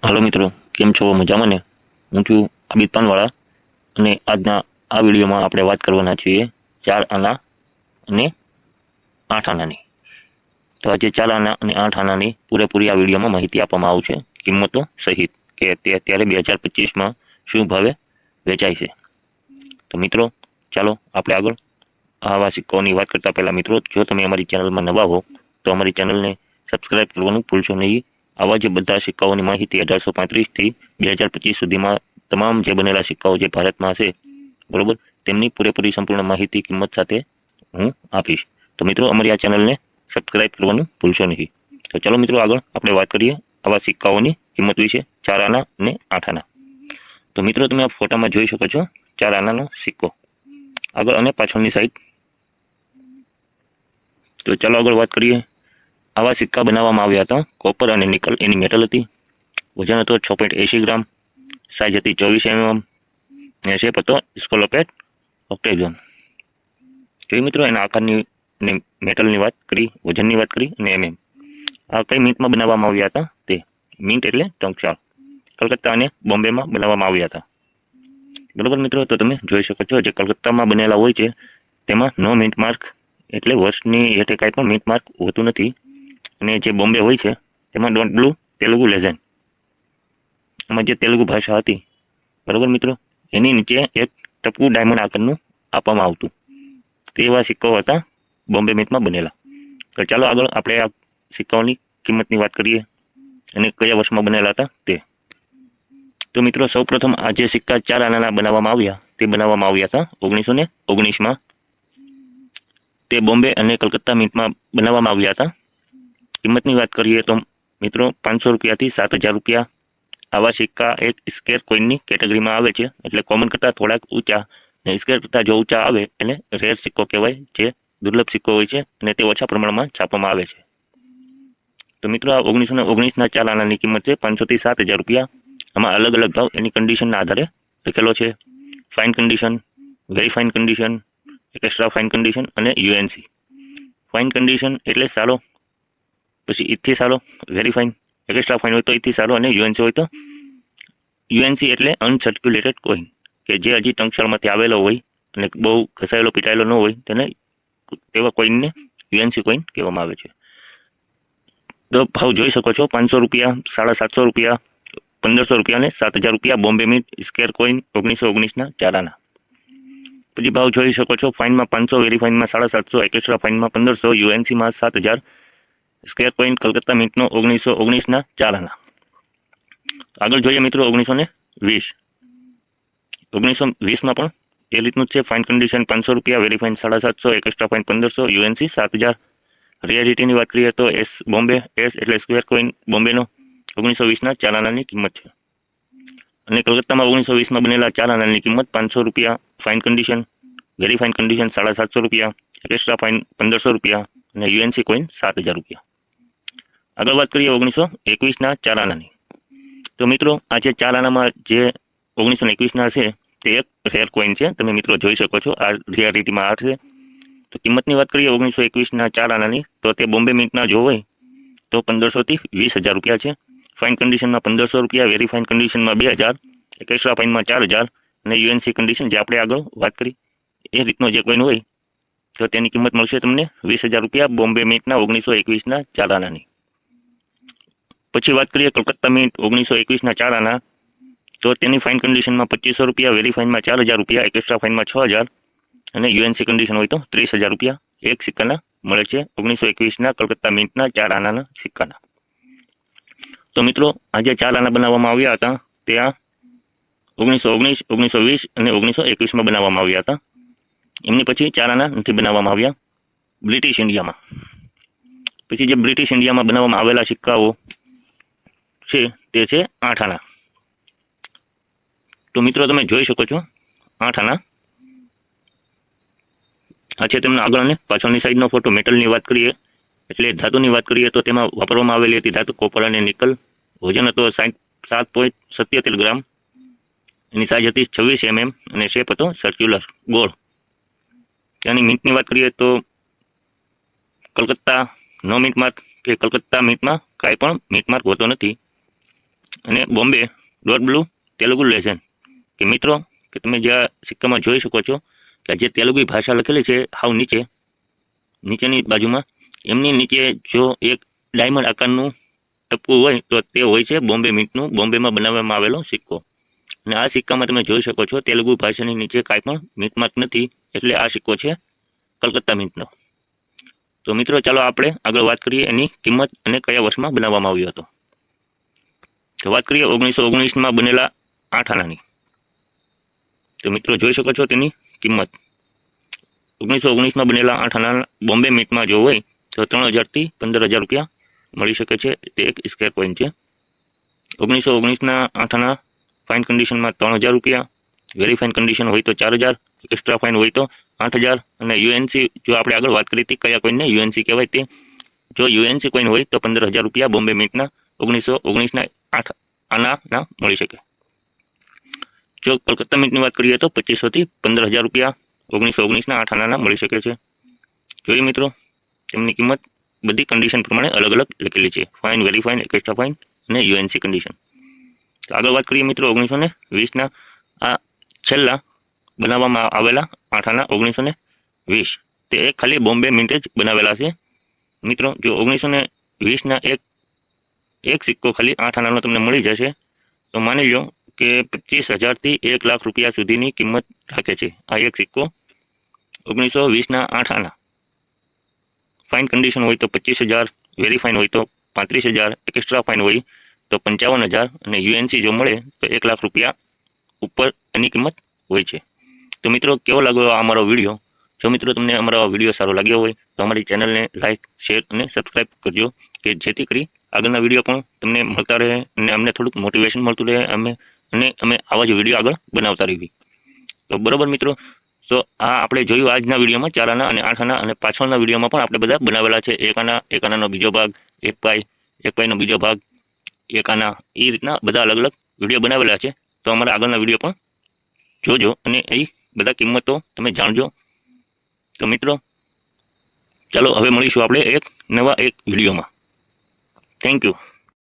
હાલો મિત્રો, કેમ છો? મજામાં ને? હું છું આબિદ પાનવાળા અને આજના આ વિડીયોમાં આપણે વાત કરવાના છીએ 4 આના અને 8 આનાની. તો આજે 4 આના અને 8 આનાની પૂરેપૂરી આ વિડીયોમાં માહિતી આપવામાં આવશે, કિંમતો સહિત, કે તે અત્યારે 2025માં શું ભાવે વેચાય છે. તો મિત્રો ચાલો આપણે આગળ આવા સિક્કાઓની વાત કરતા પહેલા મિત્રો, જો તમે અમારી ચેનલમાં નવા હો તો અમારી ચેનલને સબસ્ક્રાઇબ કરવાનું ભૂલશો નહીં. આવા જે બધા સિક્કાઓની માહિતી 1835થી 2025 સુધીમાં તમામ જે બનેલા સિક્કાઓ જે ભારતમાં છે, બરોબર, તેમની પૂરેપૂરી સંપૂર્ણ માહિતી કિંમત સાથે હું આપીશ. તો મિત્રો અમારી આ ચેનલને સબસ્ક્રાઇબ કરવાનું ભૂલશો નહીં. તો ચાલો મિત્રો આગળ આપણે વાત કરીએ આવા સિક્કાઓની કિંમત વિશે, 4 આના અને 8 આના. તો મિત્રો તમે આ ફોટામાં જોઈ શકો છો 4 આનાનો સિક્કો, આગળ અને પાછળની સાઈડ. તો ચાલો આગળ વાત કરીએ. આવા સિક્કા બનાવવામાં આવ્યા હતા કોપર અને નિકલ એની મેટલ હતી. વજન હતો 6.80 ગ્રામ, સાઇઝ હતી 24 mm અને શેપ હતો સ્કોલોપેટ ઓક્ટેગોન. જોઈ મિત્રો એના આકારની અને મેટલની વાત કરી, વજનની વાત કરી અને mm. આ કઈ મિન્ટમાં બનાવવામાં આવ્યા હતા? તે મિન્ટ એટલે ટંકશાળ, કલકત્તા અને બોમ્બેમાં બનાવવામાં આવ્યા હતા. બરોબર મિત્રો, તો તમે જોઈ શકો છો જે કલકત્તામાં બનેલા હોય છે તેમાં નો મિન્ટ માર્ક, એટલે વર્ષની હેઠે કાંઈ પણ મિન્ટ માર્ક હોતું નથી. અને જે બોમ્બે હોય છે તેમાં ડોન્ટ બ્લુ તેલુગુ લેઝન્ડ, એમાં જે તેલુગુ ભાષા હતી, બરોબર મિત્રો, એની નીચે એક ટપકું ડાયમંડ આકારનું આપવામાં આવતું. તેવા સિક્કાઓ હતા બોમ્બે મિન્ટમાં બનેલા. તો ચાલો આગળ આપણે આ સિક્કાઓની કિંમતની વાત કરીએ અને કયા વર્ષમાં બનેલા હતા તે. તો મિત્રો સૌપ્રથમ આ જે સિક્કા 4 આનાના બનાવવામાં આવ્યા તે બનાવવામાં આવ્યા હતા 1919માં. તે બોમ્બે અને કલકત્તા મિન્ટમાં બનાવવામાં આવ્યા હતા. કિંમતની વાત કરીએ તો મિત્રો 500 રૂપિયાથી 7,000 રૂપિયા. આવા સિક્કા એક સ્કેર કોઈનની કેટેગરીમાં આવે છે, એટલે કોમન કરતાં થોડાક ઊંચા, અને સ્કેર કરતાં જો ઊંચા આવે એને રેર સિક્કો કહેવાય, જે દુર્લભ સિક્કો હોય છે અને તે ઓછા પ્રમાણમાં છાપવામાં આવે છે. તો મિત્રો આ 1919ના 4 આનાની કિંમત છે 500થી 7,000 રૂપિયા. આમાં અલગ અલગ ભાવ એની કન્ડિશનના આધારે લખેલો છે. Fine condition, very fine condition, extra fine condition અને યુએનસી. ફાઇન કન્ડિશન એટલે સારો, પછી ઈથી સારો, વેરી ફાઇન, એક્સ્ટ્રા ફાઇન હોય તો ઈથી સારો, અને યુએનસી હોય તો યુએનસી એટલે અનસર્ક્યુલેટેડ કોઈન, કે જે હજી ટંકશાળમાંથી આવેલો હોય અને બહુ ઘસાયેલો પીટાયેલો ન હોય, તેને તેવા કોઈનને યુએનસી કોઈન કહેવામાં આવે છે. તો ભાવ જોઈ શકો છો 500 રૂપિયા, 750 રૂપિયા, 1500 રૂપિયા અને 7,000 રૂપિયા બોમ્બે મિન્ટ સ્કેર કોઈન 1919ના 4 આના. પછી ભાવ જોઈ શકો છો ફાઇનમાં 500, વેરી ફાઇનમાં 750, એક્સ્ટ્રા ફાઇનમાં 1500, યુએનસીમાં 7,000. સ્કેર કોઈન કલકત્તા મિન્ટનો 1919ના 4 આના. આગળ જોઈએ મિત્રો 1920. 1920માં પણ એ રીતનું જ છે. ફાઇન કન્ડિશન 500 રૂપિયા, very fine 750, extra fine 1500, UNC 7,000. રિયાલિટીની વાત કરીએ તો એસ બોમ્બે, એસ એટલે સ્ક્વેર કોઈન બોમ્બેનો 1920ના 4 આનાની કિંમત છે. અને કલકત્તામાં 1920માં બનેલા 4 આનાની કિંમત 500 રૂપિયા, fine condition, very fine condition 750 રૂપિયા, એક્સ્ટ્રા ફાઇન 1500 રૂપિયા અને યુએનસી કોઈન 7,000 રૂપિયા. આગળ વાત કરીએ 1921ના 4 આનાની. તો મિત્રો આ જે 4 આનામાં જે 1921ના છે તે એક રેર કોઈન છે, તમે મિત્રો જોઈ શકો છો. આ રિયાલિટીમાં આ છે. તો કિંમતની વાત કરીએ 1921ના 4 આનાની, તો તે બોમ્બે મિન્ટના જો હોય તો 1500થી 20,000 રૂપિયા છે. ફાઇન કન્ડિશનમાં 1500 રૂપિયા, વેરી ફાઇન કન્ડિશનમાં 2,000, એક્સ્ટ્રા ફાઇનમાં 4,000 અને યુએનસી કન્ડિશન જે આપણે આગળ વાત કરી એ રીતનો જે કોઈન હોય તો તેની કિંમત મળશે તમને 20,000 રૂપિયા બોમ્બે મિન્ટના 1921ના 4 આનાની. પછી વાત કરીએ કલકત્તા મિન્ટ 1921ના 4 આના, તો તેની ફાઇન કન્ડિશનમાં 2500 રૂપિયા, વેરી ફાઇનમાં 4,000 રૂપિયા, એક્સ્ટ્રા ફાઇનમાં 6,000 અને યુએનસી કન્ડિશન હોય તો 30,000 રૂપિયા એક સિક્કાના મળે છે 1921ના કલકત્તા મિન્ટના 4 આનાના સિક્કાના. તો મિત્રો આ જે 4 આના બનાવવામાં આવ્યા હતા તે આ 1919, 1920 અને 1921માં બનાવવામાં આવ્યા હતા. એમની પછી 4 આના નથી બનાવવામાં આવ્યા બ્રિટિશ ઇન્ડિયામાં. પછી જે બ્રિટિશ ઇન્ડિયામાં બનાવવામાં આવેલા સિક્કાઓ છે તે છે 8 આના. તો મિત્રો તમે જોઈ શકો છો 8 આના. આ છે તેમના આગળ અને પાછળની સાઈડનો ફોટો. મેટલની વાત કરીએ એટલે ધાતુની વાત કરીએ તો તેમાં વાપરવામાં આવેલી હતી ધાતુ કોપર અને નિકલ. વજન હતો 7.77 ગ્રામ. એની સાઇઝ હતી 26 mm અને શેપ હતો સર્ક્યુલર, ગોળ. ત્યાંની મિન્ટની વાત કરીએ તો કલકત્તા નો મિન્ટ માર્ક, કે કલકત્તા મિન્ટમાં કાંઈ પણ મિન્ટ માર્ક હોતો નથી. અને Bombay dot blue Telugu legend કે મિત્રો કે તમે જે આ સિક્કામાં જોઈ શકો છો કે જે તેલુગુ ભાષા લખેલી છે હાવ નીચેની બાજુમાં એમની નીચે જો એક ડાયમંડ આકારનું ટપકું હોય તો તે હોય છે બોમ્બે મિન્ટનું, બોમ્બેમાં બનાવવામાં આવેલો સિક્કો. અને આ સિક્કામાં તમે જોઈ શકો છો તેલુગુ ભાષાની નીચે કાંઈ પણ મિન્ટ માર્ક નથી, એટલે આ સિક્કો છે કલકત્તા મિન્ટનો. તો મિત્રો ચાલો આપણે આગળ વાત કરીએ એની કિંમત અને કયા વર્ષમાં બનાવવામાં આવ્યો હતો. તો વાત કરીએ 1919માં બનેલા 8 આનાની. તો મિત્રો જોઈ શકો છો તેની કિંમત 1919માં બનેલા 8 આના બોમ્બે મિન્ટમાં જો હોય તો 3000 થી 15000 રૂપિયા મળી શકે છે. તે એક સ્ક્વેર કોઈન છે. 1919ના 8 આના ફાઇન કન્ડિશનમાં 3000 રૂપિયા, વેરી ફાઇન કન્ડિશન હોય તો 4000, એક્સ્ટ્રા ફાઇન હોય તો 8000. અને યુએનસી જો આપણે આગળ વાત કરી હતી કયા કોઈનને યુએનસી કહેવાય તે, જો યુએનસી કોઈન હોય તો 15000 રૂપિયા બોમ્બે મિન્ટના 1919ના 8 આનાના મળી શકે. જો કલકત્તા મિન્ટની વાત કરીએ તો 2500 થી 15000 રૂપિયા 1919ના 8 આનાના મળી શકે છે. જોઈએ મિત્રો તેમની કિંમત બધી કન્ડિશન પ્રમાણે અલગ અલગ લખેલી છે, fine, very fine, extra fine અને યુએનસી કન્ડિશન. તો આગળ વાત કરીએ મિત્રો 1920ના આ છેલ્લા બનાવવામાં આવેલા 8 આના 1920 તે ખાલી બોમ્બે મિન્ટ જ બનાવેલા છે. મિત્રો જો 1920ના એક સિક્કો ખાલી 8 આનાનો તમને મળી જશે તો માની લો કે 25000 થી 1 લાખ રૂપિયા સુધીની કિંમત રાખે છે આ એક સિક્કો. 1920ના 8 આના ફાઇન કન્ડિશન હોય તો 25000, વેરી ફાઇન હોય તો 35000, એક્સ્ટ્રા ફાઇન હોય તો 55000 અને યુએનસી જો મળે તો 1 લાખ રૂપિયા ઉપર એની કિંમત હોય છે. તો મિત્રો કેવો લાગ્યો આ અમારો વિડીયો? જો મિત્રો તમને અમારો વિડીયો સારો લાગ્યો હોય તો અમારી ચેનલને લાઇક, શેર અને સબસ્ક્રાઈબ કરજો કે જેથી કરી આગળના વિડીયો પણ તમને મળતા રહે અને અમને થોડુંક મોટિવેશન મળતું રહે અમે આવા જ વિડીયો આગળ બનાવતા રહીએ. તો બરોબર મિત્રો, તો આ આપણે જોયું આજના વિડીયોમાં 4 આના અને 8 આના, અને પાછળના વિડીયોમાં પણ આપણે બધા બનાવેલા છે 1 આનાનો બીજો ભાગ, 1 પાઈનો બીજો ભાગ, 1 આના, એ રીતના બધા અલગ અલગ વિડીયો બનાવેલા છે. તો અમારા આગળના વિડીયો પણ જોજો અને એ બધા કિંમતો તમે જાણજો. તો મિત્રો ચાલો હવે મળીશું આપણે એક નવા વિડીયોમાં. Thank you.